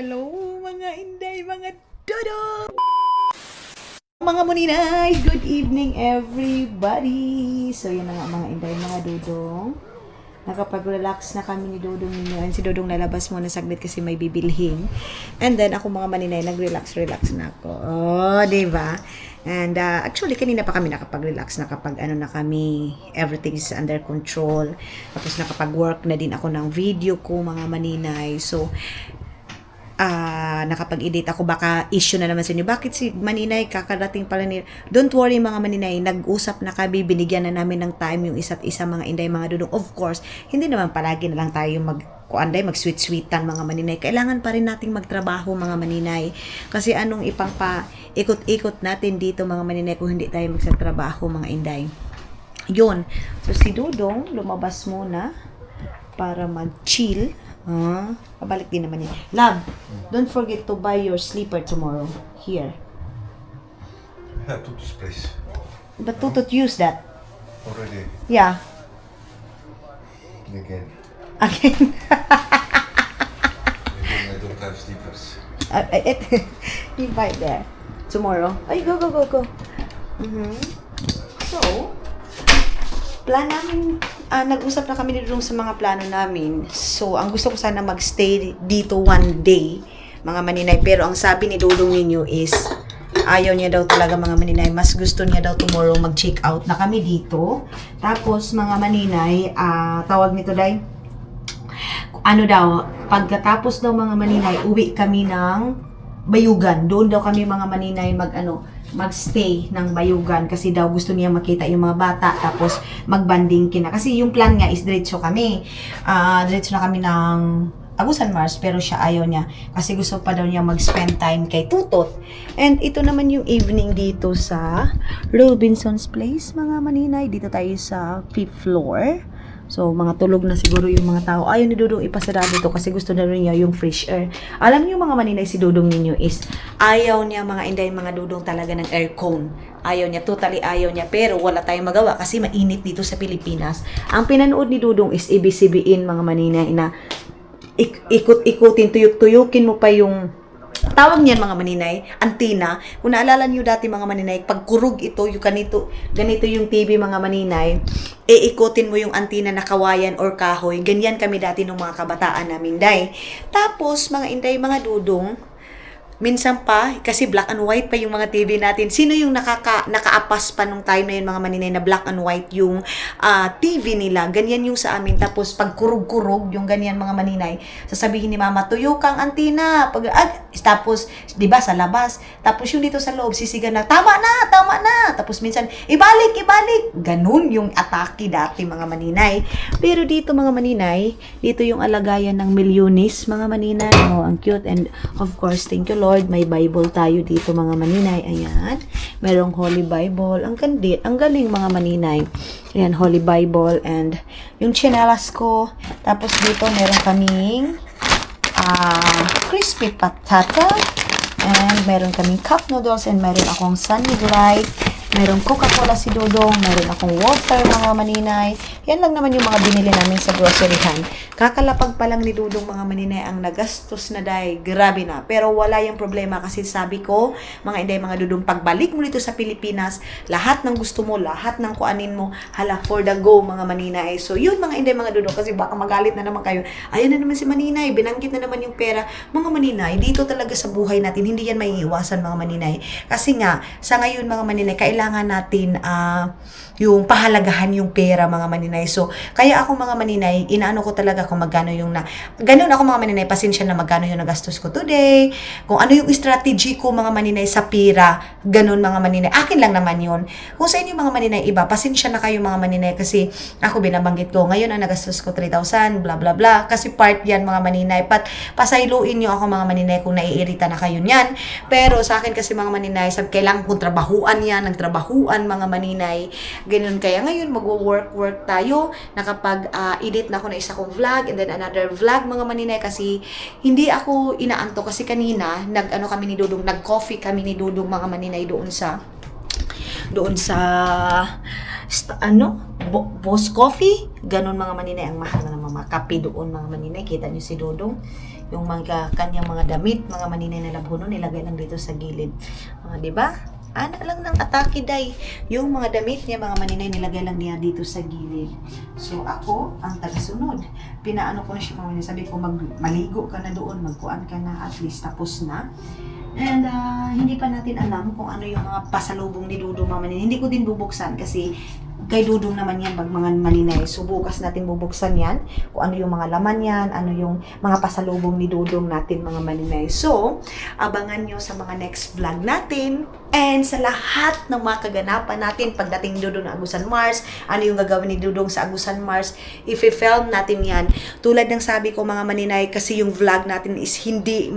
Hello mga inday, mga dodo! Mga muninay, good evening everybody! So yan na nga mga inday, mga dudong. Nakapag-relax na kami ni Dodong ninyo. And si Dodong lalabas muna saglit kasi may bibilhin. And then ako mga maninay, nag-relax na ako. Oh, diba? And actually, kanina pa kami nakapag-relax, na kami, everything is under control. Tapos nakapag-work na din ako ng video ko, mga maninay. So, nakapag-edit ako, baka issue na naman sa inyo. Bakit si Maninay, kakarating pala ni... Don't worry mga Maninay, nag-usap na kami, binigyan na namin ng time yung isa't isa mga inday, mga dudong. Of course, hindi naman palagi na lang tayo mag-sweet-sweetan mga Maninay. Kailangan pa rin nating magtrabaho mga Maninay. Kasi anong ipang pa ikot-ikot natin dito mga Maninay kung hindi tayo magsatrabaho mga inday. Yun. So si Dudong, lumabas muna para mag-chill. Pabalik din naman yan. Love, don't forget to buy your slipper tomorrow. Here. Yeah, Tutu's place. But Tutut use that. Already. Yeah. Again. Again. Again, I don't have slippers. You buy there. Tomorrow. Ay, go. So, plan namin, nag-usap na kami dito sa mga plano namin. So, ang gusto ko sana magstay dito one day, mga Maninay. Pero ang sabi ni Dodong ninyo is, ayaw niya daw talaga mga Maninay. Mas gusto niya daw tomorrow mag-check out na kami dito. Tapos, mga Maninay, tawag nito day, pagkatapos daw mga Maninay, uwi kami ng Bayugan. Doon daw kami mga Maninay magstay ng Bayugan kasi daw gusto niya makita yung mga bata tapos magbanding kina. Kasi yung plan nga is diretso kami. Diretso na kami ng Agusan Mars pero siya ayaw niya kasi gusto pa daw niya mag-spend time kay Tutot. And ito naman yung evening dito sa Robinson's Place mga Maninay. Dito tayo sa 5th floor. So, mga tulog na siguro yung mga tao. Ayaw ni Dodong ipasara dito kasi gusto na rin niya yung fresh air. Alam niyo mga Maninay, si Dodong ninyo is ayaw niya mga inday, mga Dodong talaga ng aircon. Ayaw niya, totally ayaw niya. Pero wala tayong magawa kasi mainit dito sa Pilipinas. Ang pinanood ni Dodong is ibisibiin mga Maninay na ikot-ikutin, tuyok-tuyukin mo pa yung tawag niyan mga Maninay, antina. Kung naalala niyo dati mga Maninay, pag kurug ito, yung ganito yung TV mga Maninay, iikutin mo yung antina na kawayan or kahoy. Ganyan kami dati nung mga kabataan namin, day. Tapos, mga inday, mga dudong, minsan pa, kasi black and white pa yung mga TV natin. Sino yung nakaapas pa nung time na yun, mga Maninay, na black and white yung TV nila? Ganyan yung sa amin. Tapos, pag kurug-kurug, yung ganyan mga Maninay, sasabihin ni Mama, tuyo kang antina. Tapos, di ba, sa labas. Tapos, yung dito sa loob, sisigan na, tama na. Tapos, minsan, ibalik. Ganun yung atake dati, mga Maninay. Pero dito, mga Maninay, dito yung alagayan ng milyonis, mga Maninay. Oh, ang cute. And, of course, thank you, Lord, may Bible tayo dito mga Maninay. Ayan. Merong Holy Bible. Ang galing mga Maninay. Ayan, Holy Bible. And yung chinelas ko. Tapos dito meron kaming crispy patata. And meron kaming cup noodles. And meron akong Sunny Delight. Meron Coca-Cola si Dodong. Meron akong water mga Maninay. Yan lang naman yung mga binili namin sa groceryhan. Kakalapag pa lang ni Dodong mga Maninay ang nagastos na dahil grabe na. Pero wala yung problema kasi sabi ko, mga inday, mga Dodong, pagbalik mo dito sa Pilipinas, lahat ng gusto mo, lahat ng kuanin mo, hala, for the go mga Maninay. So yun mga inday, mga Dodong, kasi baka magalit na naman kayo. Ayan na naman si Maninay, binanggit na naman yung pera. Mga Maninay, dito talaga sa buhay natin, hindi yan maiiwasan mga Maninay. Kasi nga, sa ngayon mga Maninay, kailangan natin yung pahalagahan yung pera mga Maninay. So, kaya ako mga Maninay, inaano ko talaga kung magkano yung ganun ako mga Maninay, pasensya na magkano yung nagastos ko today, kung ano yung strategy ko mga Maninay sa pera, ganun mga Maninay. Akin lang naman yun. Kung sa inyo mga Maninay iba, pasensya na kayo mga Maninay kasi ako binabanggit ko, ngayon ang nagastos ko 3,000, bla bla bla, kasi part yan mga Maninay. Pasayluin nyo ako mga Maninay kung naiirita na kayo niyan. Pero sa akin kasi mga Maninay, kailangan kong trabahuan yan, nagtrabahuan mga Maninay. Ganun kaya ngayon mag-work tayo. Nakapag-edit na ako na isa kong vlog and then another vlog mga Maninay kasi hindi ako inaanto kasi kanina kami ni Dudong, nag-coffee kami ni Dudong mga Maninay doon sa Boss Coffee. Ganon mga Maninay, ang mahal na ng mga kape doon mga Maninay. Kita niyo si Dudong. Yung mga kanyang mga damit, mga maninay na labhono, nilagay lang dito sa gilid. Di ba? Ana lang ng atake, day. Yung mga damit niya, mga maninay, nilagay lang niya dito sa gilid. So, ako, ang tagasunod. Pinaano ko na siya, mga maninay. Sabi ko, maligo ka na doon, magkuan ka na, at least tapos na. And hindi pa natin alam kung ano yung mga pasalubong ni Dudong, mga maninay. Hindi ko din bubuksan kasi kay Dudong naman yan, mga maninay. So, bukas natin bubuksan yan. Kung ano yung mga laman yan, ano yung mga pasalubong ni Dudong natin, mga maninay. So, abangan nyo sa mga next vlog natin. And sa lahat ng mga kaganapan natin pagdating ni Dudong ng Agusan Mars, ano yung gagawin ni Dudong sa Agusan Mars, i-film natin yan. Tulad ng sabi ko, mga maninay, kasi yung vlog natin is hindi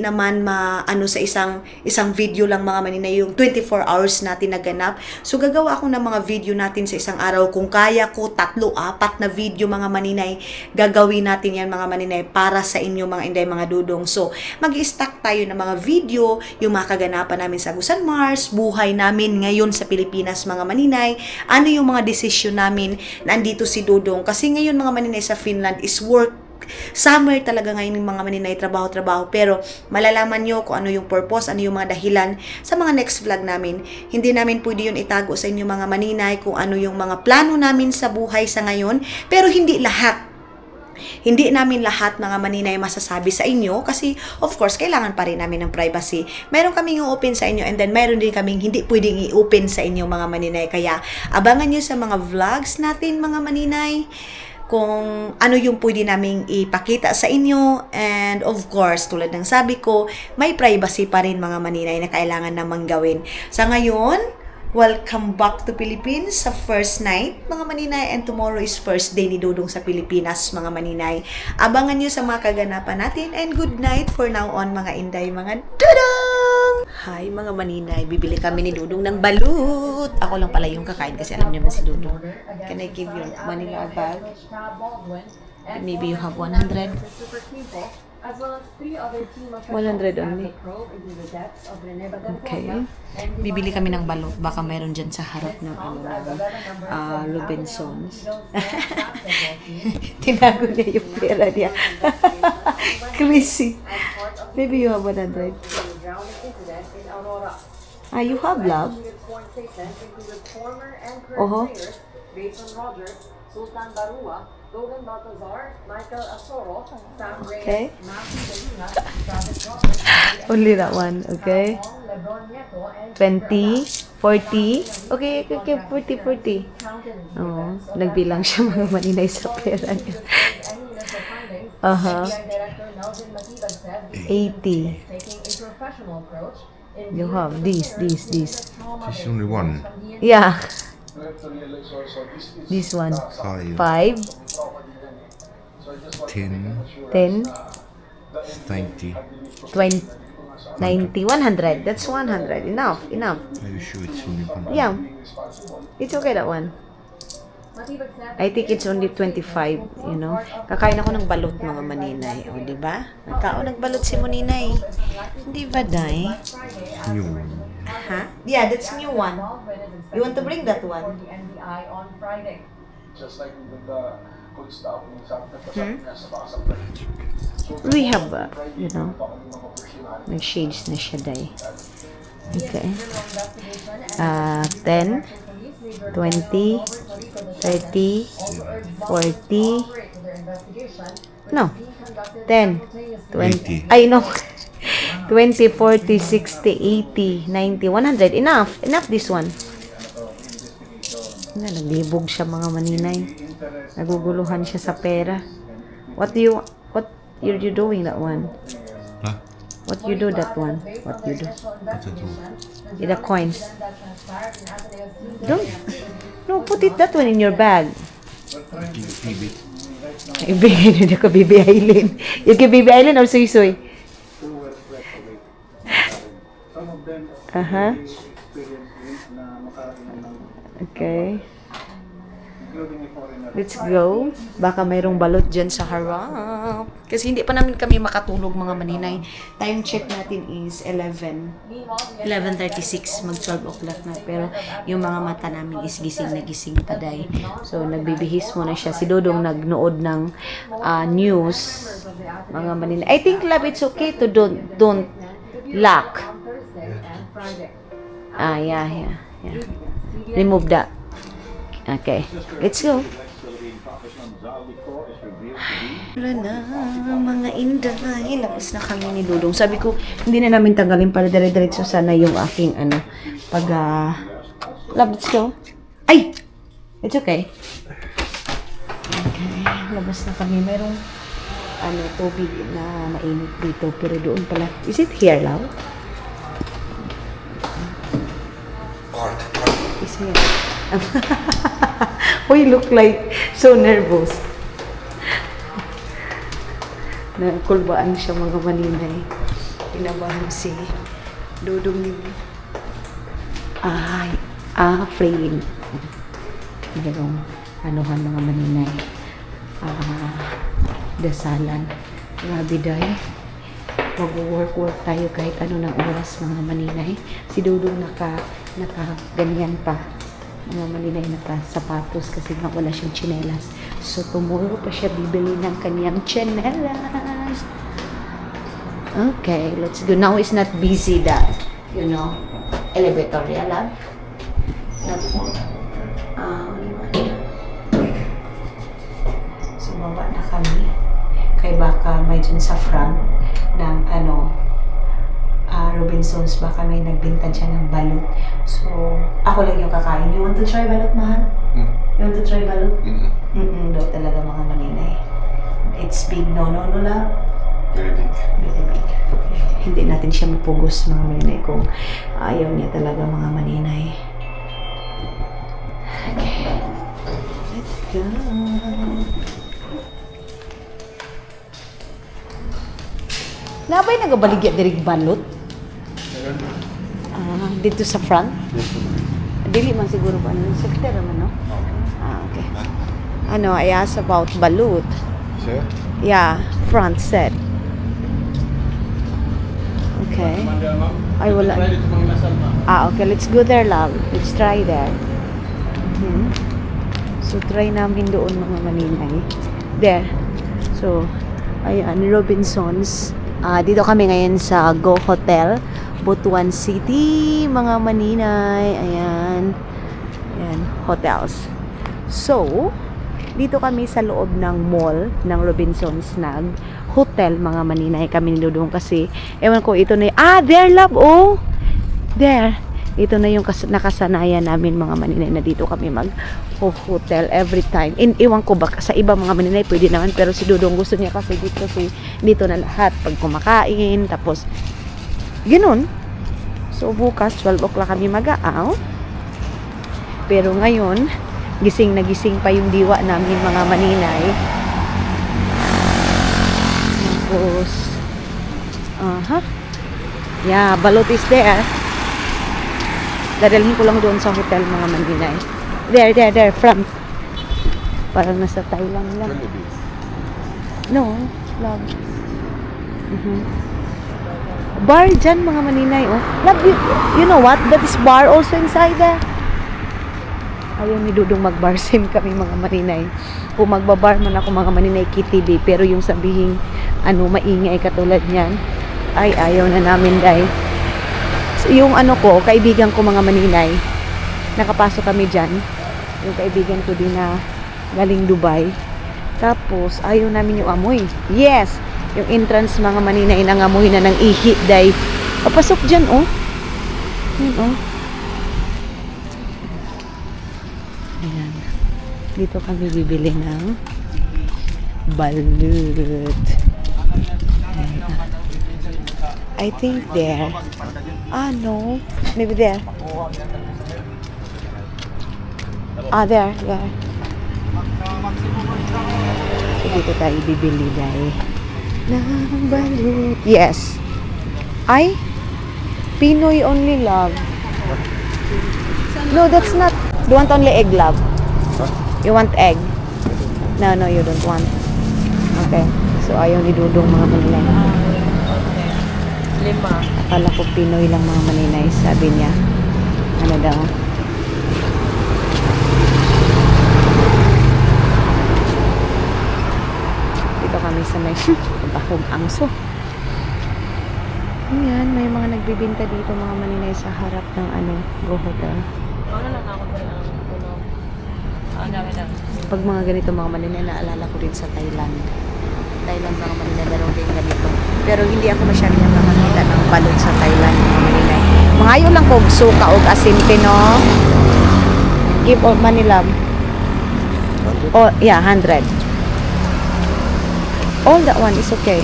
naman ano sa isang video lang, mga maninay, yung 24 hours natin naganap. So gagawa ako ng mga video natin sa isang araw. Kung kaya ko 3-4 na video, mga maninay, gagawin natin yan, mga maninay, para sa inyo, mga inday, mga dudong. So mag-i-stack tayo ng mga video, yung mga kaganapan namin sa Agusan Mars, buhay namin ngayon sa Pilipinas, mga maninay, ano yung mga desisyon namin na andito si Dudong. Kasi ngayon, mga maninay, sa Finland is work. Summer talaga ngayon yung mga maninay, trabaho. Pero malalaman nyo kung ano yung purpose, ano yung mga dahilan sa mga next vlog namin. Hindi namin pwede yun itago sa inyo, mga maninay, kung ano yung mga plano namin sa buhay sa ngayon. Pero hindi namin lahat, mga maninay, masasabi sa inyo kasi of course kailangan pa rin namin ng privacy. Meron kaming i-open sa inyo and then meron din kaming hindi pwedeng i-open sa inyo, mga maninay. Kaya abangan nyo sa mga vlogs natin, mga maninay, kung ano yung pwede naming ipakita sa inyo. And of course, tulad ng sabi ko, may privacy pa rin, mga maninay, na kailangan namang gawin. Sa ngayon, welcome back to Philippines sa first night, mga maninay, and tomorrow is first day ni Dudong sa Pilipinas, mga maninay. Abangan nyo sa mga kaganapan natin and good night for now on, mga inday, mga Dudong! Hi, mga maninay, bibili kami ni Dudong ng balut. Ako lang pala yung kakain kasi alam naman si Dudong. Can I give you Manila a bag? Maybe you have 100? As well as 3 other team 100 only. Okay. Bibili kami ng balot. Baka meron dyan sa harap ng Robinsons. Tinago niya yung pera niya. Crazy. Maybe you have 100. You have, love? Based on Roger, Sultan Barua, Logan Baltazar, Michael Asoro, Sam Okay. Reyes, Matthew Deluna, Travis Roberts, Only that one, okay? Lebron Nieto, and 20, 40. Okay, 40. Oh, nagbilang siya, mga maninay, sa pera niya. FBI Director Melvin Matibag said 80. taking a professional approach in You have this. There's only one. Yeah. This one. 5, 5, 10, 10, 90. 20, 90, 100. That's 100. Enough. Are you sure it's only one? Yeah. It's okay, that one. Matibag said I think it's only 25, you know. Kakain ako ng balot, mga maninay. O, di ba? Nagkaon ng balot si Moninay. Di ba, Day? New one. Ha? Yeah, that's new one. You want to bring that one? the NBI on Friday. Just like with the police staff in Sabi sa basa We have, you know, may shades na siya, Day. Okay. 10, 20, 30, 40, no, 10, 20, ay no, 20, 40, 60, 80, 90, 100, enough this one. Naglibog siya, mga maninay. Naguguluhan siya sa pera. What you're doing, that one? Huh? What you do, that one? What you do? What's that one? With the coins. Don't. No, put it that one in your bag. Keep it. Ibigay na ko, Bibi Aileen. Yung kay Bibi Aileen or Suy-Suy? Some of them Okay. including a foreigner Let's go. Baka mayroong balot dyan sa harap. Kasi hindi pa namin kami makatulog mga maninay. Time check natin is 11:36. Mag 12 o'clock na. Pero yung mga mata namin is gising na gising pa day. So nagbibihis muna siya. Si Dodong nagnood ng news. Mga maninay. I think love, it's okay to don't lock. Yeah. Remove that. Okay. Let's go. Wala na, mga inday. Labas na kami ni Dudong. Sabi ko, hindi na namin tanggalin para dire-diretso sana yung aking love, let's go. Ay! It's okay. Okay, labas na kami. Merong tubig na mainit dito. Pero doon pala. Is it here, love? Is here. We look like so nervous. Nakulbaan siya mga maninay. Pinabahan si Dudong ni afraid. Merong anuhan mga maninay. Dasalan. Grabe day. Mag-work tayo kahit ano ng oras mga maninay. Si Dudong naka ganyan pa. Mga maninay naka-sapatos kasi nga wala siyang tsinelas. So, tomorrow pa siya bibili ng kanyang tsinelas. Okay, let's go. Now is not busy that, elevator, yeah, love? So, baba na kami. Kaya baka may dyan sa front ng Robinsons, baka may nagbinta dyan ng balut. So, ako lang yung kakain. You want to try balut, mahal? You want to try balut? Daw talaga mga maninay. It's big, no, love? Very big. Very big. Hindi natin siya mapugos mga maninay kung ayaw niya talaga mga maninay. Okay. Let's go. Nabay nagabaligya dirig balot? Dito sa front? Dili man siguro pa ano. Sector naman, no? Okay. I asked about balut. Sure? Yeah, front set. Okay. Ay, wala. Okay. Let's go there, love. Let's try there. So, try namin doon mga maninay. There. So, ayan, Robinsons. Dito kami ngayon sa Go Hotel, Butuan City, mga maninay. Ayan. Ayan, hotels. So, dito kami sa loob ng mall ng Robinsons hotel, mga maninay. Kami ni Dudong kasi, ewan ko, ito na there, love, oh! There. Ito na yung nakasanayan namin mga maninay na dito kami mag-hotel every time. Iwan ko ba, sa iba mga maninay pwede naman, pero si Dudong gusto niya kasi dito na lahat pag kumakain, tapos ganun. So bukas 12 o'clock kami mag-out. Pero ngayon gising na gising pa yung diwa namin mga maninay. Tapos yeah, balot is there. Dadalhin ko lang doon sa hotel mga maninay. There, front. Parang nasa Thailand lang. No, love. Bar dyan mga maninay, oh. Love, you know what? That is bar also inside there. Ayaw ni Dudong mag-bar, same kami mga maninay. Kung magbabar man ako mga maninay KTV, pero yung sabihin, maingay katulad niyan, ay ayaw na namin dahil. So, yung ko, kaibigan ko mga maninay, nakapasok kami dyan. Yung kaibigan ko din na galing Dubai. Tapos, ayaw namin yung amoy. Yes! Yung entrance mga maninay, nangamoy na ng ihi dahil. Papasok dyan, oh. Yun, oh. Ayan. Dito kami bibili ng balut. Ayan. I think there. No. Maybe there. There. So, dito tayo bibili dahil ng balut. Yes. Ay? Pinoy only, love. No, that's not. You want only egg, love? You want egg? No, you don't want. Okay. So, ayaw ni Dudong mga maninay. Okay. 5. Akala ko Pinoy lang mga maninay. Sabi niya. Ano daw? Dito kami sa may bahog angso. Ayan, may mga nagbibinta dito mga maninay sa harap ng Go Hotel. Ano lang ako din ang puno. Ang dami lang. Pag mga ganito mga maninay, naalala ko din sa Thailand. Thailand mga maninay, meron din ganito. Pero hindi ako masyadong nakakita ng balot sa Thailand mga maninay. Mga lang kog suka o asin pino. Give all money love. Oh, yeah, 100. All that one is okay.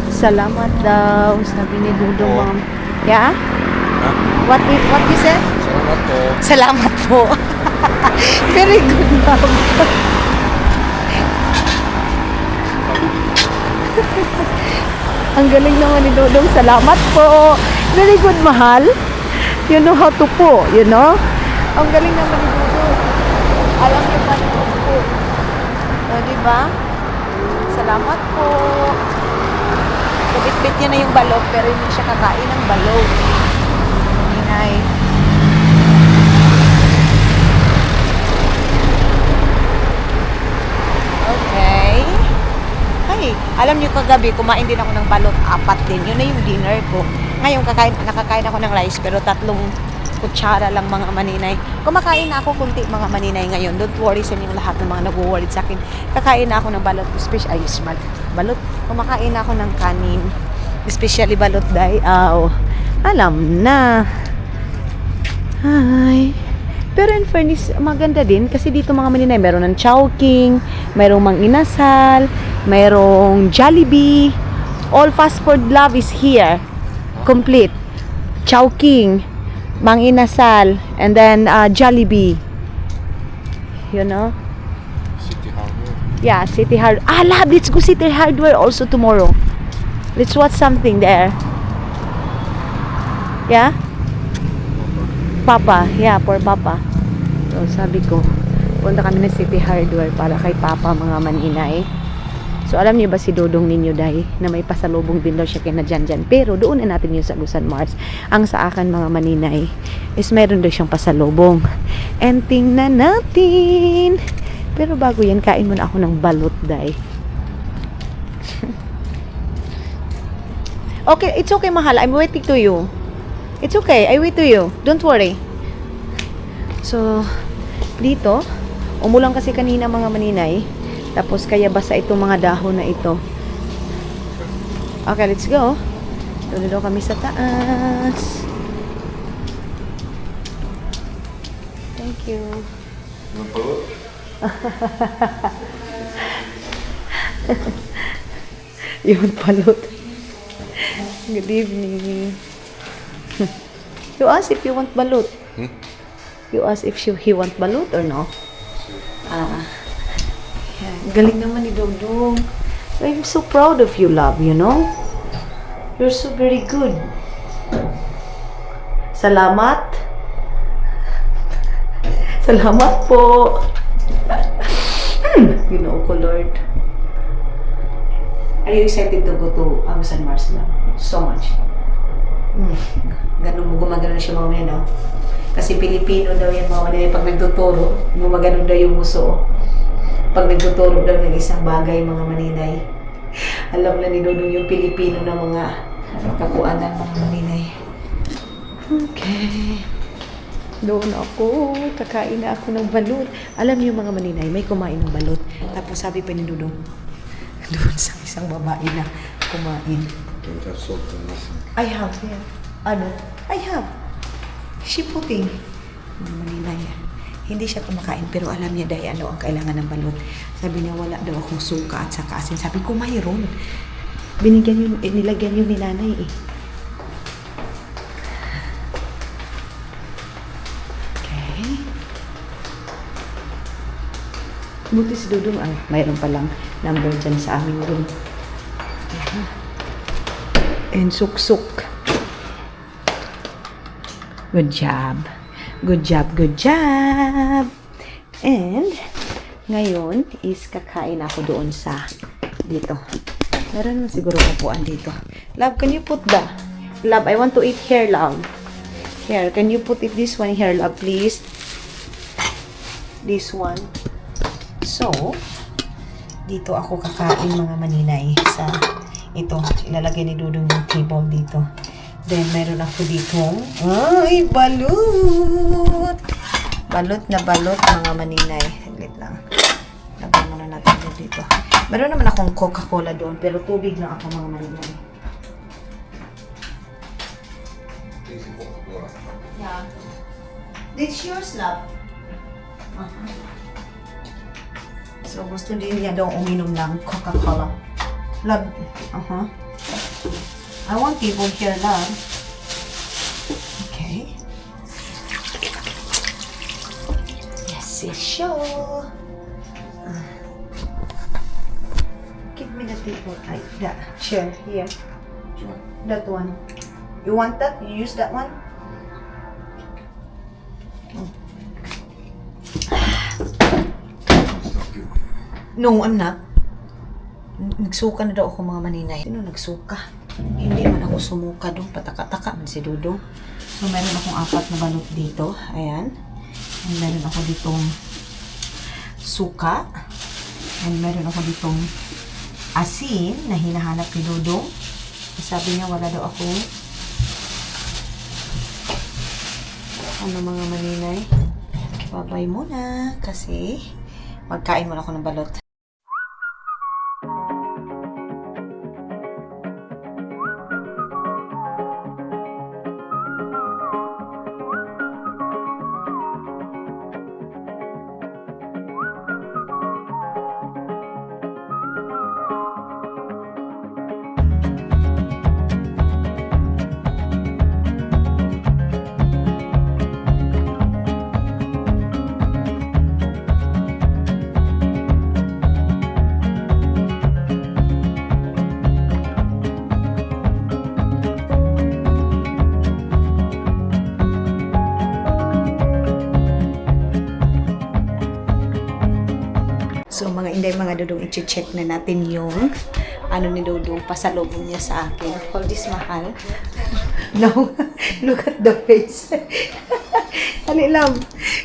Salamat daw, sabi ni Dudong mga. Yeah? What you said? Salamat po. Salamat po. Very good, ma'am. Ang galing naman ni Dudong. Salamat po. Very good, mahal. You know how to po, you know? Ang galing naman ni Dudong. Alam niyo pa ni Dudong po. O, diba? Salamat po. Kabit-bit niya na yung balot, pero hindi siya kakain ng balot. Inay. Okay. Ay, alam niyo kagabi, kumain din ako ng balot, 4 din. Yun na yung dinner ko. Ngayon, nakakain ako ng rice, pero 3 kutsara lang mga maninay. Kumakain na ako kunti mga maninay ngayon. Don't worry sa inyong lahat ng mga nag-worried sa akin. Kakain na ako ng balot, balot. Kumakain na ako ng kanin. Especially balot dayaw. Alam na. Hi. Pero in fairness, maganda din kasi dito mga maninay, meron ng Chowking, mayroong Mang Inasal, mayroong Jollibee. All fast food love is here. Complete. Chowking, Mang Inasal, and then Jollibee. You know? City Hardware. Yeah, City Hardware. Love, let's go City Hardware also tomorrow. Let's watch something there. Yeah? Papa. Yeah, for Papa. So, sabi ko, punta kami ng City Hardware para kay Papa mga maninay. So, alam niyo ba si Dodong ninyo dahi na may pasalubong din daw siya kina Janjan. Pero doon na natin yung sa Gusan Mars. Ang sa akin mga maninay is meron daw siyang pasalubong. And tingnan natin. Pero bago yan, kain muna ako ng balot dahi. Okay, it's okay mahal. I'm waiting to you. It's okay. I wait to you. Don't worry. So, dito, umulang kasi kanina mga maninay. Tapos kaya basa itong mga dahon na ito. Okay, let's go. Doon daw kami sa taas. Thank you. Yun palot. Good evening. You ask if you want balut. You ask if he want balut or no? Yeah. Galing naman ni Dodong. I'm so proud of you, love, you know? You're so very good. Salamat. Salamat po. You know ko, Lord. Are you excited to go to Agusan Mars na? So much. Ganun mo, gumagano siya mga maninaw. Kasi Pilipino daw yan mga maninaw. Pag nagtuturo, gumagano daw yung muso. Pag nagtuturo daw ng isang bagay mga maninay. Alam na ni Dodong yung Pilipino na mga kakuanan mga maninay. Okay. Doon ako. Kakain na ako ng balut. Alam niyo mga maninay, may kumain ng balut. Tapos sabi pa ni Dodong, doon sa isang babae na kumain. Don't have salt and nothing. I have, yeah. Ano? I have. She putting. Maninay. Hindi siya kumakain pero alam niya dahil ano ang kailangan ng balut. Sabi niya wala daw akong suka at saka asin. Sabi ko mayroon. Binigyan yung, nilagyan yung ni nanay eh. Okay. Buti si Dudong, mayroon palang number dyan sa aming room. And suk-suk. Good job. Good job, good job. And, ngayon is kakain ako doon sa dito. Meron naman siguro upuan dito. Love, can you put the... Love, I want to eat here, love. Here, can you put it this one here, love, please? This one. So, dito ako kakain mga maninay sa ito. Ilalagay ni Dudong yung table dito. Then, meron ako dito. Ay, balot! Balot na balot mga maninay. Saglit lang. Lagyan muna natin dito. Meron naman akong Coca-Cola doon, pero tubig lang ako mga maninay. Yeah. This yours, love. So, gusto din niya daw uminom ng Coca-Cola. Love. I want people here, love. Okay. Yes, yes, sure. Give me the table. That chair here. That one. You want that? You use that one? No, I'm not. Nagsuka na daw ako mga maninay. Sino nagsuka? Hindi man ako sumuka doon. Pataka-taka man si Dudong. So, meron akong 4 na balot dito. Ayan. And meron ako ditong suka. And meron ako ditong asin na hinahanap ni Dudong. Sabi niya wala daw ako. Ano mga maninay? Babay muna kasi magkain muna ako ng balot. So, mga inday, mga Dudong, i-check na natin yung ano ni Dudong, pasalubong niya sa akin. Hold this, mahal. No, look at the face. Ano, love?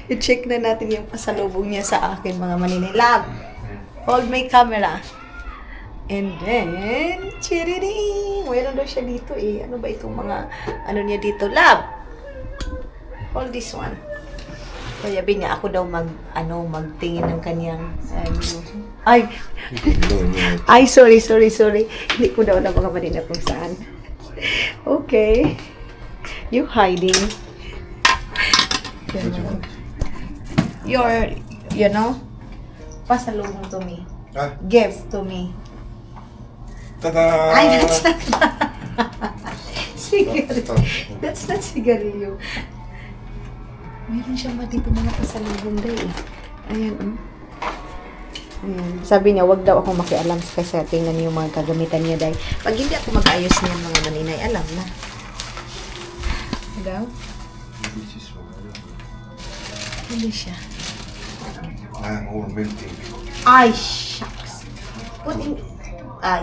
I-check na natin yung pasalubong niya sa akin, mga maninay. Love, hold my camera. And then, chiriring! Mayroon daw siya dito eh. Ano ba itong mga, ano niya dito? Love, hold this one. Kaya niya ako daw magtingin ng kanyang sorry. Hindi ko daw na mga manina kung saan. Okay. You hiding. You're, pasalubong to me. Huh? Gift to me. Ta-da! Ay, that's not sigarilyo. That's not sigarilyo. Mayroon siya dito mga pasalubong day. Ayan, Ayan. Sabi niya, wag daw akong makialam kasi tingnan niyo yung mga kagamitan niya day. Pag hindi ako mag-ayos niya mga maninay, alam na. Daw? Hindi siya. Ay, shucks. Put in...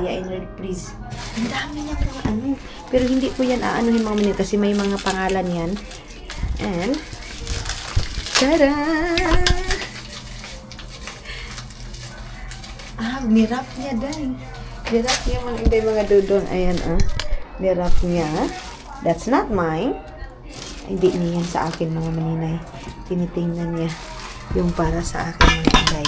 yeah, in please. Ang dami niya mga Pero hindi ko yan aanuhin mga maninay kasi may mga pangalan yan. And... tada! Nirap niya dahil. Nirap niya mga Dudong. Ayan, Nirap niya. That's not mine. Hindi niya yan sa akin, mga maninay. Tinitingnan niya yung para sa akin, mga inday.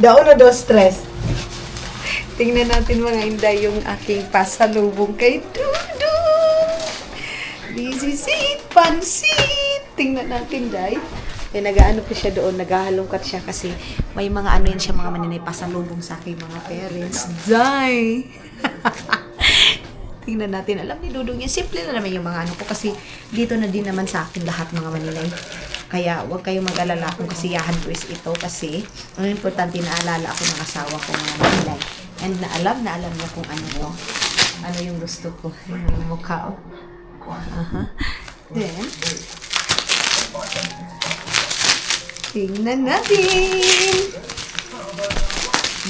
Dauno dos stress. Tingnan natin mga inday yung aking pasalubong kay Dudong. This is it, pansit. Tingnan natin, day. Nag-aano po siya doon, naghahalongkat siya kasi may mga yan siya mga maninay pasalubong sa aking mga parents. Day. Tingnan natin. Alam ni Dudong yan, simple na naman yung mga ko kasi dito na din naman sa akin lahat mga maninay. Kaya huwag kayong mag-alala kung kasiyahan ko is ito kasi ang importante naalala ako ng asawa ko mga Maninay. And na alam niya kung ano to. Ano yung gusto ko. Yung mukha. Then, tingnan natin.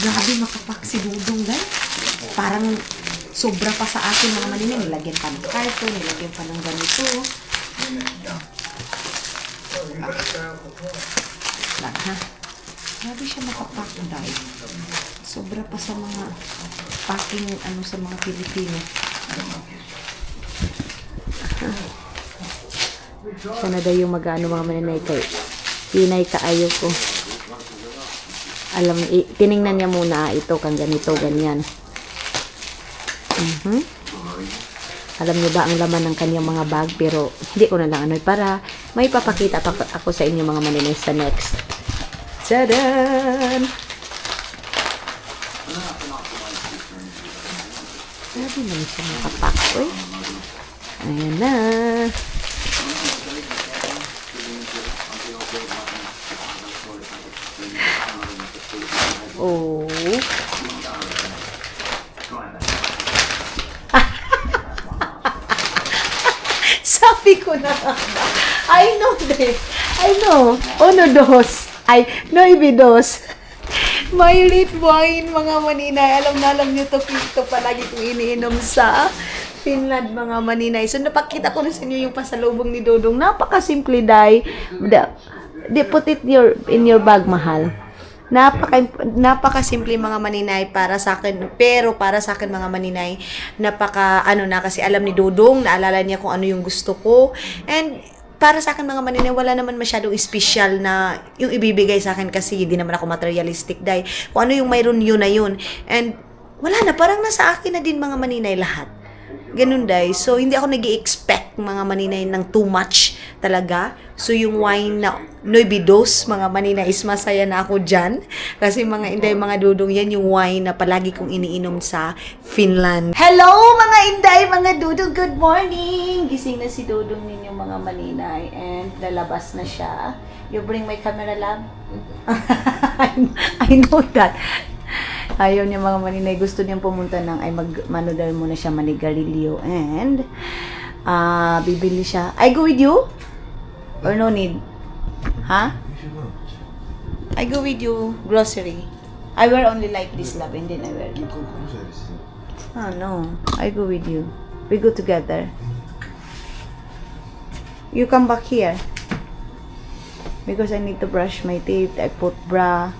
Grabe makapak si Dudong, guys. Parang sobra pa sa akin mga Maninay. Nilagyan pa ng karton, nilagyan pa ng ganito. Lang, ha? Grabe siya makapak, guys. Sobra pa sa mga packing sa mga Pilipino. Siya na daw yung mag-ano mga Maninay kay Pinay kaayo ko. Alam, tiningnan niya muna ito kang ganito, ganyan. Alam niyo ba ang laman ng kanyang mga bag, pero hindi ko na lang para may papakita pa ako sa inyo mga Maninay sa next. Tadaan! Grabe naman siya makapak, oy. Ayan na. Oh. Sabi ko na. I know this. I know. Uno, dos. Ay, no ibidos. May red wine, mga Maninay. Alam na alam nyo to. Ito palagi kong iniinom sa Finland, mga Maninay. So, napakita ko na sa inyo yung pasalubong ni Dodong. Napakasimple, Day. Put it in your bag, mahal. Napakasimple mga Maninay para sa akin, pero para sa akin mga Maninay, kasi alam ni Dodong, naalala niya kung ano yung gusto ko, and para sa akin mga Maninay, wala naman masyadong special na yung ibibigay sa akin kasi hindi naman ako materialistic, dahil kung ano yung mayroon yun na yun, and wala na, parang nasa akin na din mga Maninay lahat. Ganun, dahil. So, hindi ako nag-i-expect mga Maninay ng too much talaga. So, yung wine na Noibidos, mga Maninay, is masaya na ako dyan. Kasi mga Inday, mga Dudong, yan yung wine na palagi kong iniinom sa Finland. Hello, mga Inday, mga Dudong, good morning! Gising na si Dudong ninyo, mga Maninay, and lalabas na siya. You bring my camera, lab? I know that. Ayaw niya mga Maninay, gusto niyang pumunta ng manodal muna siya manigarilyo, and bibili siya. I go with you? Or no need? Ha? I go with you grocery. I wear only like this, love, and then I wear. Oh no, I go with you. We go together. You come back here. Because I need to brush my teeth. I put bra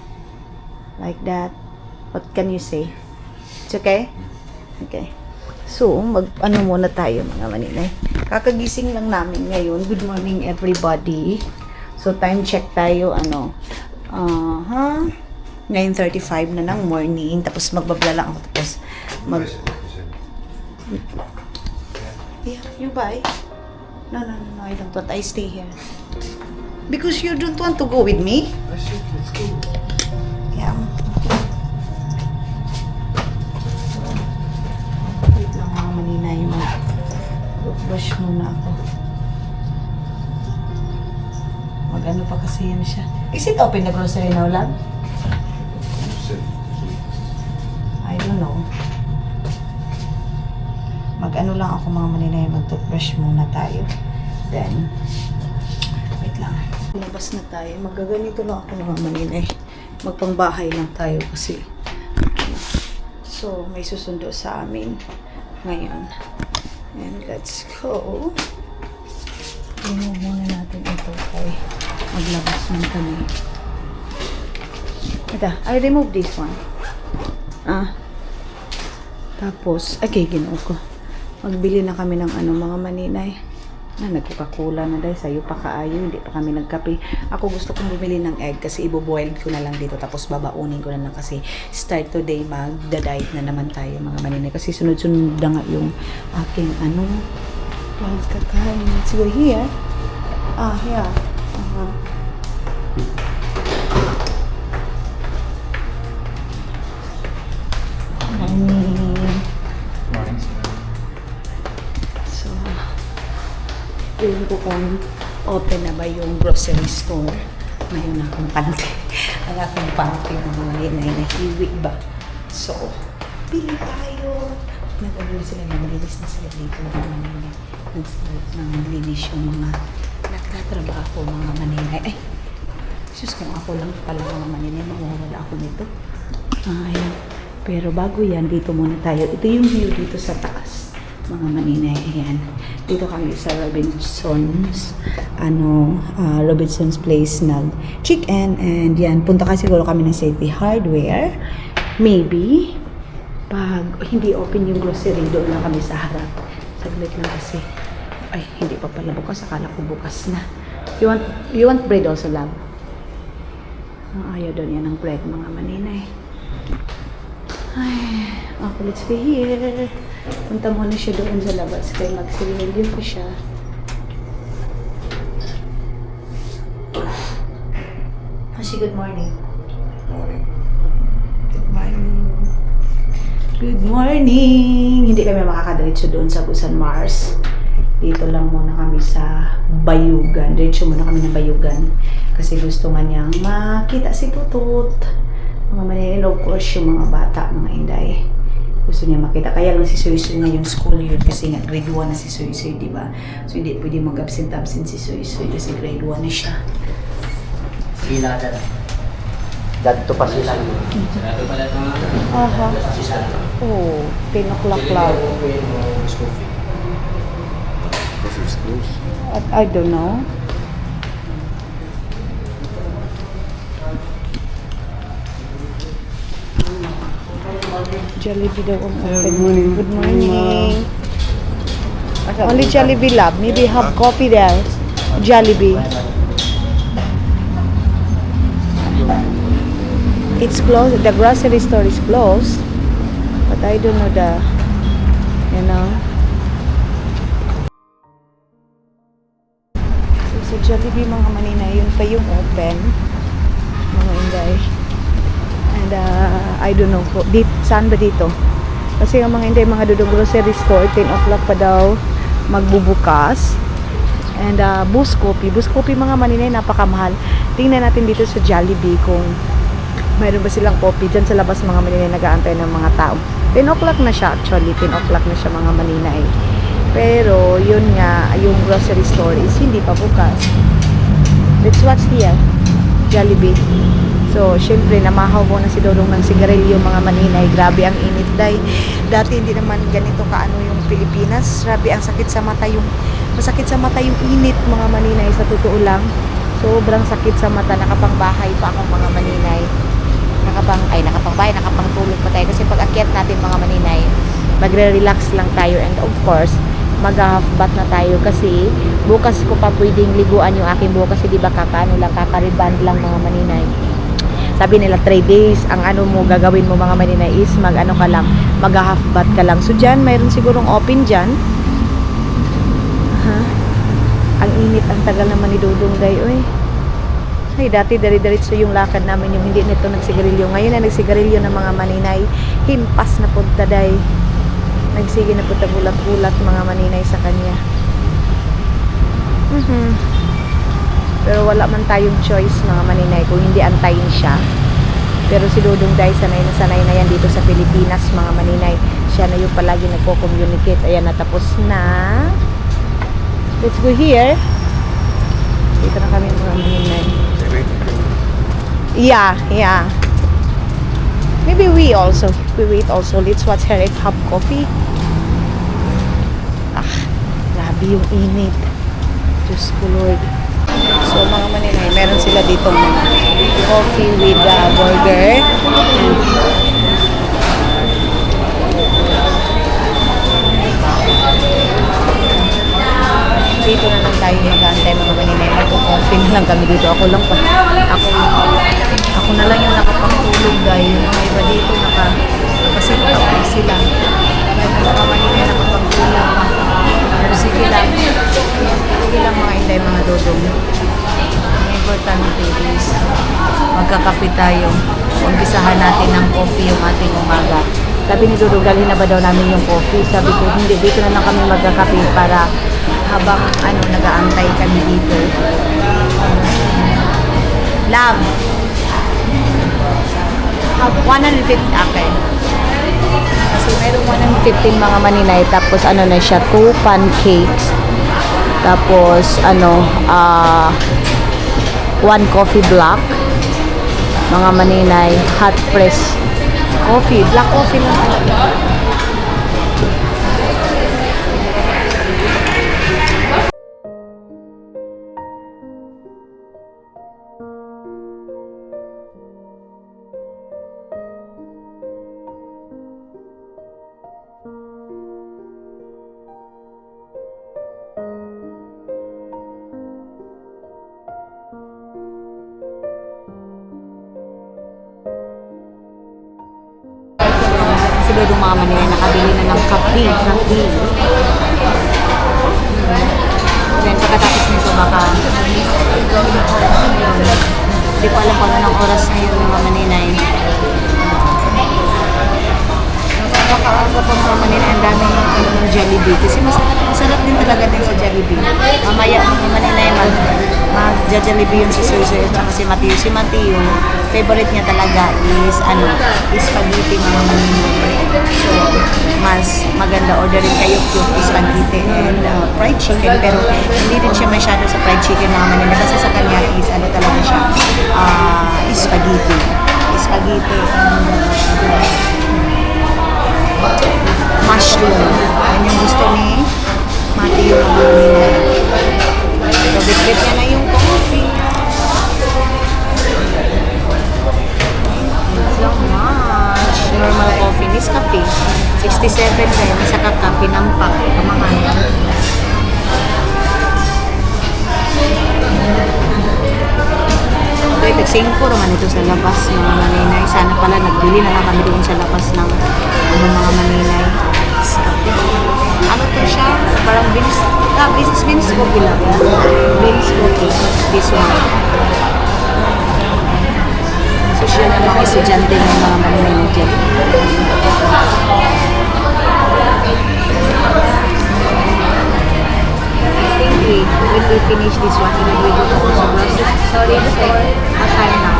like that. What can you say? It's okay? Okay. So, muna tayo mga Maninay. Kakagising lang namin ngayon. Good morning everybody. So, time check tayo, 9:35 na ng morning. Tapos magbabla lang ako. Tapos Yeah, you buy? No, I don't want. I stay here. Because you don't want to go with me? Let's go. Yeah. Wait lang mga Maninay, mag-brush muna ako. Mag-ano pa kasi yan siya. Is it open the grocery now, love? I don't know. Mag-ano lang ako mga Maninay, mag-toothbrush muna tayo. Then, wait lang. Labas na tayo. Magaganito lang ako mga Maninay. Magpangbahay lang tayo kasi. So, may susundo sa amin ngayon. And let's go. Remove muna natin ito kay maglabas ng kami. Ito, I remove this one. Tapos, ginoo ko. Magbili na kami ng mga Maninay. Nagkukakula na dahil sa'yo pa kaayo, hindi pa kami nagkape. Ako gusto kong bumili ng egg kasi iboboil ko na lang dito tapos babaunin ko na lang kasi start today magda-diet na naman tayo mga Maninay kasi sunod-sunod na nga yung aking pagkakain. Let's go here. Here. So, feeling ko kung open na ba yung grocery store. Ngayon akong panty. Ang akong panty mga maninay na hiwi ba. So, pili tayo. Nagano sila, naglinis na sila dito mga maninay. Naglinis yung mga nagtatrabaho mga maninay. Ay, sus, kung ako lang pala mga maninay, mawawala ako nito. Ayan. Pero bago yan, dito muna tayo. Ito yung view dito sa taas. Mga maninay, ayan. Dito kami sa Robinson's Place nag chicken and yan. Punta kasi siguro kami ng Safety Hardware. Maybe. Pag hindi open yung grocery, doon lang kami sa harap. Saglit lang kasi. Ay, hindi pa pala bukas. Akala ko bukas na. You want bread also, love? Ayaw doon yan ng bread, mga maninay. Ay, okay, let's be here. Punta muna siya doon sa labas kaya magsirilyo ko siya. Ashi, good morning. Morning. Good morning. Good morning! Hindi kami makakadiretso doon sa Busan Mars. Dito lang muna kami sa Bayugan. Diretso muna kami ng Bayugan. Kasi gusto nga niyang makita si Putut. Mga manilin, of course, yung mga bata, mga inday. Gusto niya makita. Kaya lang si Soy-Soy ngayong school yun. Kasi nga grade 1 na si Soy-Soy, di ba? So hindi pwede mag-absent-absent si Soy-Soy kasi grade 1 na siya. Sila na. Ganito pa sila. Aha. Oh, 10 o'clock lang. Coffee's close. I don't know. Jollibee daw ang open. Good morning. Good morning. Only Jollibee, love. Maybe have coffee there. Jollibee. It's closed. The grocery store is closed. But I don't know the, you know. So, Jollibee mga manina, yun pa yung open. Mga inday. And I don't know, saan ba dito? Kasi ang mga inday, mga dudong grocery store, 10 o'clock pa daw magbubukas. And Boost Coffee mga maninay, napakamahal. Tingnan natin dito sa Jollibee kung mayroon ba silang coffee dyan sa labas mga maninay, nag-aantay ng mga tao. 10 o'clock na siya actually, 10 o'clock na siya mga maninay. Pero yun nga, yung grocery store is hindi pa bukas. Let's watch here, Jollibee. So, syempre, namahaw mo na si Dodong ng sigarilyo mga maninay. Grabe ang init day. Dati hindi naman ganito kaano yung Pilipinas. Grabe ang sakit sa mata yung masakit sa mata yung init mga maninay, sa totoo lang. Sobrang sakit sa mata. Nakapangbahay pa akong mga maninay. Nakapangbahay, nakapangtulog pa tayo. Kasi pag akyat natin mga maninay, magre-relax lang tayo. And of course, mag-half bath na tayo kasi bukas ko pa pwedeng liguan yung aking buhok kasi di ba kakariband lang mga maninay. Sabi nila 3 days ang ano mo gagawin mo mga maninay is mag-half bath ka lang. So dyan, mayroon sigurong open dyan. Ang init, ang tagal naman ni Dudong day, oy. Ay, dati dari-diretso yung lakad namin yung hindi nito nagsigarilyo. Ngayon na nagsigarilyo ng mga maninay. Himpas na punta day. Nagsige na punta bulat-bulat mga maninay sa kanya. Pero wala man tayong choice mga maninay kung hindi antayin siya. Pero si Dudong day sanay na yan dito sa Pilipinas mga maninay. Siya na yung palagi nagko-communicate. Ayan, natapos na. Let's go here. Dito na kami mga maninay. Yeah. Maybe we wait also. Let's watch her and have coffee. Grabe yung init. Diyos ko Lord. So mga maninay, meron sila dito mga coffee with burger. Dito na lang tayo mag-aantay mga maninay. Mag-coffee na lang kami dito. Ako na lang yung nakapangtulog dahil yung mga iba dito nakasit up sila. Mga maninay nakapangtulog. Pero sige lang mga inday mga dodong. Ang importante is magkakape tayo. Umpisahan natin ng coffee yung ating umaga. Sabi ni Dudong, dalhin na ba daw namin yung coffee? Sabi ko, hindi, dito na lang kami magkakape para habang nag-aantay kami dito. Love. 150 okay. Kasi merong 115 mga maninay, tapos na siya, 2 pancakes, tapos 1 coffee black, mga maninay, hot press coffee, black coffee lang talaga. Sila yung mga Manila nakabili na ng kape. Then pagkatapos nito baka hindi ko alam kung ano ng oras ngayon mga Manila. Nakakaaga pa mga Manila, ang daming ng Jollibee kasi masarap din talaga din sa Jollibee. Mamaya mga Manila mag-Jollibee yung si Suzy at si Mateo. Si Mateo, favorite niya talaga is spaghetti mga Manila. So, mas maganda orderin kayo yung spaghetti and fried chicken, pero hindi din siya masyado sa fried chicken mga Manila kasi sa kanya is talaga siya spaghetti and mushroom. Yan yung gusto ni Mateo mga Manila. So, bit-bit niya na yung coffee. So much. Normal coffee, Nescafe. 67 kayo, may saka kape ng pack. Kamahal. So, ito, 5 naman ito sa labas mga maninay. Sana pala nagbili na lang kami doon sa labas ng mga maninay. Nescafe. Ano to siya? Parang beans. This is beans coffee lang. Beans coffee. This one. So, siya ng mga estudyante ng mga maninay na dyan. When we finish this one, we will go to the grocery. Sorry, what time now?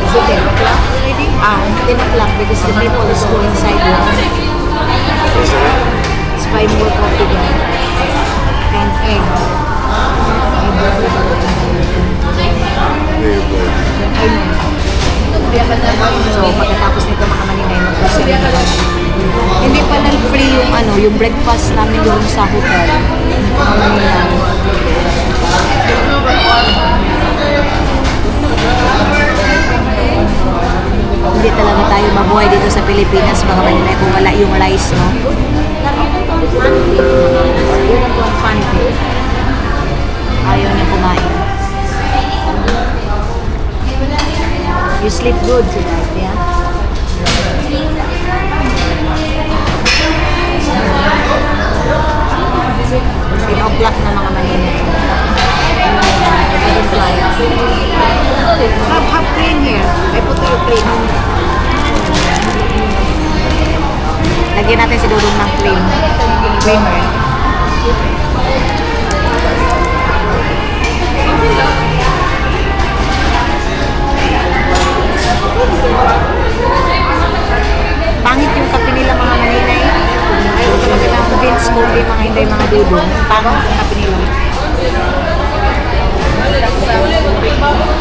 Is it 10 o'clock already? 10 o'clock because the people is go inside now. Let's buy more coffee there. And egg. So, pagkatapos nito mga maninay, mag-grocery na lang. Hindi pala free yung breakfast namin doon sa hotel. Mga maninay. Hindi talaga tayo mabuhay dito sa Pilipinas, mga maninay, kung wala yung rice, no? Yun ang pancake. Ayaw niya kumain. You sleep good tonight, yeah? 10 o'clock na mga maninay. Have cream here. I put your cream. Lagyan natin si Dudong ng cream. Creamer. Pangit yung kape nila mga maninay. Ayaw talaga ng beans coffee mga hindi mga Dudong. Pangit yung kape nila.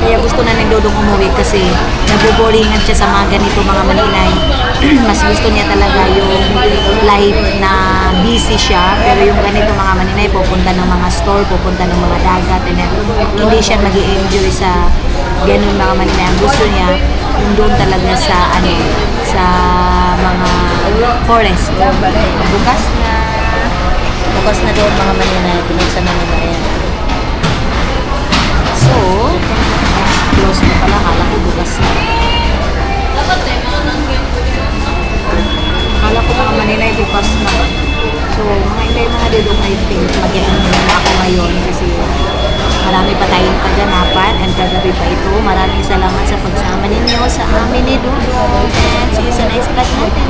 Kaya gusto na ng Dudong umuwi kasi naboboringan siya sa mga ganito mga maninay. Mas gusto niya talaga yung life na busy siya, pero yung ganito mga maninay, pupunta ng mga store, pupunta ng mga dagat, and hindi siya mag-i-enjoy sa ganun mga maninay. Ang gusto niya yung doon talaga sa sa mga forest. Bukas na doon mga maninay, pinagsan na nila yan. So, close na pala, kala ko bukas na. Kala ko mga maninay bukas na. So, mga hindi mga Dudong, I think mag-i-enjoy na ako ngayon kasi marami pa tayong kaganapan and kagabi pa ito. Maraming salamat sa pagsama ninyo sa amin ni Dudong. And see you sa next vlog natin.